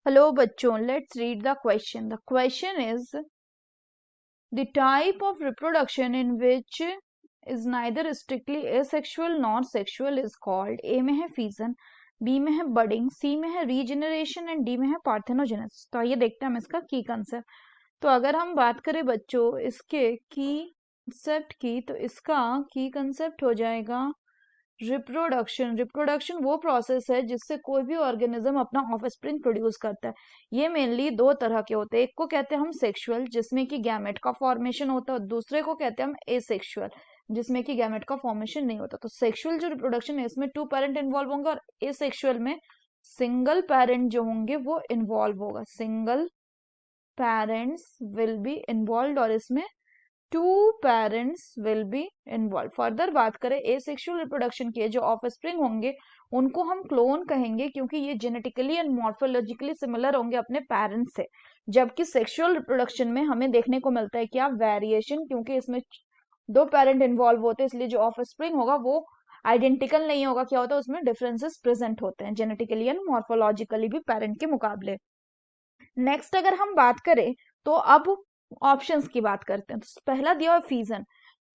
Hello बच्चों, let's read the question. The question is the type of reproduction in which is neither strictly asexual nor sexual is called. A में है fission, B में है budding, C में है regeneration and D में है parthenogenesis. तो आइए देखते हैं हम इसका की कंसेप्ट. तो अगर हम बात करें बच्चों इसके की कंसेप्ट की, तो इसका की कंसेप्ट हो जाएगा रिप्रोडक्शन वो प्रोसेस है जिससे कोई भी ऑर्गेनिज्म अपना ऑफस्प्रिंग प्रोड्यूस करता है. ये मेनली दो तरह के होते हैं. एक को कहते हैं हम सेक्सुअल, जिसमें कि गैमेट का फॉर्मेशन होता है, और दूसरे को कहते हैं हम एसेक्सुअल, जिसमें कि गैमेट का फॉर्मेशन नहीं होता. तो सेक्सुअल जो रिप्रोडक्शन है इसमें 2 पेरेंट इन्वॉल्व होंगे, और एसेक्सुअल में सिंगल पेरेंट जो होंगे वो इन्वॉल्व होगा. Single parents will be involve और इसमें 2 parents will be involve. Further बात करें एसेक्सुअल रिप्रोडक्शन के जो ऑफस्प्रिंग होंगे उनको हम क्लोन कहेंगे, क्योंकि ये जेनेटिकली एंड मॉर्फोलॉजिकली सिमिलर होंगे अपने पेरेंट्स से. जबकि सेक्सुअल रिप्रोडक्शन में हमें देखने को मिलता है क्या वेरिएशन, क्योंकि इसमें 2 पेरेंट इन्वॉल्व होते हैं, इसलिए जो ऑफस्प्रिंग होगा वो आइडेंटिकल नहीं होगा. क्या होता है उसमें डिफरेंसेस प्रेजेंट होते हैं जेनेटिकली एंड मॉर्फोलॉजिकली भी पेरेंट के मुकाबले. नेक्स्ट अगर हम बात करें तो अब ऑप्शंस की बात करते हैं. तो पहला दिया हुआ फीजन.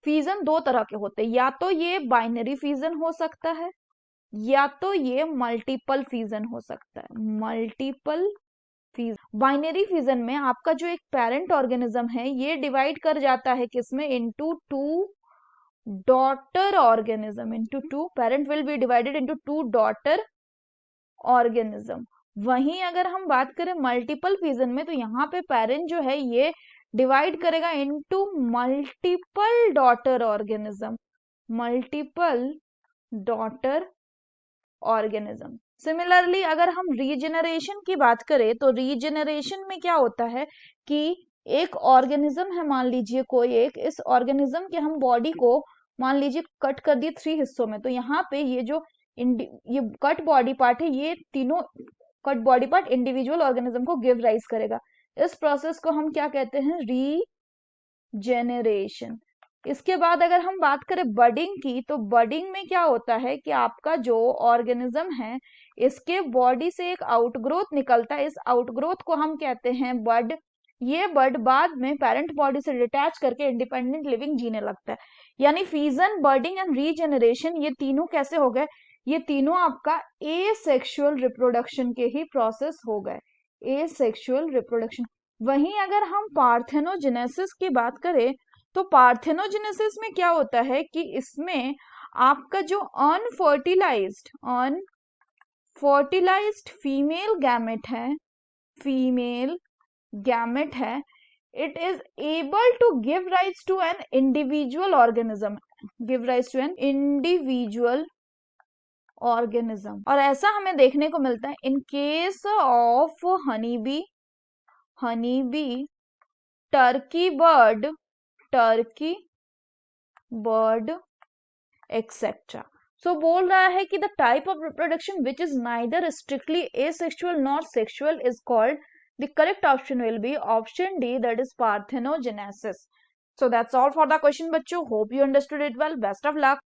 फीजन दो तरह के होते हैं, या तो ये बाइनरी फीजन हो सकता है या तो ये मल्टीपल फीजन हो सकता है. मल्टीपल फीजन, बाइनरी फीजन में आपका जो एक पेरेंट ऑर्गेनिज्म है ये डिवाइड कर जाता है किसमें, into 2 daughter organism. Into 2 parent will be divided into 2 daughter organism. वहीं अगर हम बात करें मल्टीपल फीजन में, तो यहाँ पे पेरेंट जो है ये डिवाइड करेगा into multiple daughter organism. Multiple daughter organism. Similarly अगर हम रीजेनरेशन की बात करें, तो रीजेनरेशन में क्या होता है कि एक ऑर्गेनिज्म है, मान लीजिए कोई एक, इस ऑर्गेनिज्म के हम बॉडी को मान लीजिए कट कर दिए 3 हिस्सों में. तो यहाँ पे ये जो ये कट बॉडी पार्ट है, ये तीनों cut body part individual organism को गिव राइज करेगा. इस प्रोसेस को हम क्या कहते हैं, रीजेनरेशन. इसके बाद अगर हम बात करें बडिंग की, तो बडिंग में क्या होता है कि आपका जो ऑर्गेनिज्म है इसके बॉडी से एक आउटग्रोथ निकलता है. इस आउटग्रोथ को हम कहते हैं बड. ये बड बाद में पेरेंट बॉडी से डिटैच करके इंडिपेंडेंट लिविंग जीने लगता है. यानी फीजन, बर्डिंग एंड रीजेनरेशन ये तीनों कैसे हो गए, ये तीनों आपका एसेक्सुअल रिप्रोडक्शन के ही प्रोसेस हो गए. Asexual reproduction. वहीं अगर हम पार्थेनोजेनेसिस की बात करें, तो पार्थेनोजेनेसिस में क्या होता है कि इसमें आपका जो अनफर्टिलाइज्ड फीमेल गैमेट है, it is able to give rise to an individual organism. और ऐसा हमें देखने को मिलता है in case of honey bee, turkey bird et cetera. So बोल रहा है कि the type of reproduction which is neither strictly asexual not sexual is called, the correct option will be option D, that is parthenogenesis. So that's all for the question बच्चों. Hope you understood it well. Best of luck.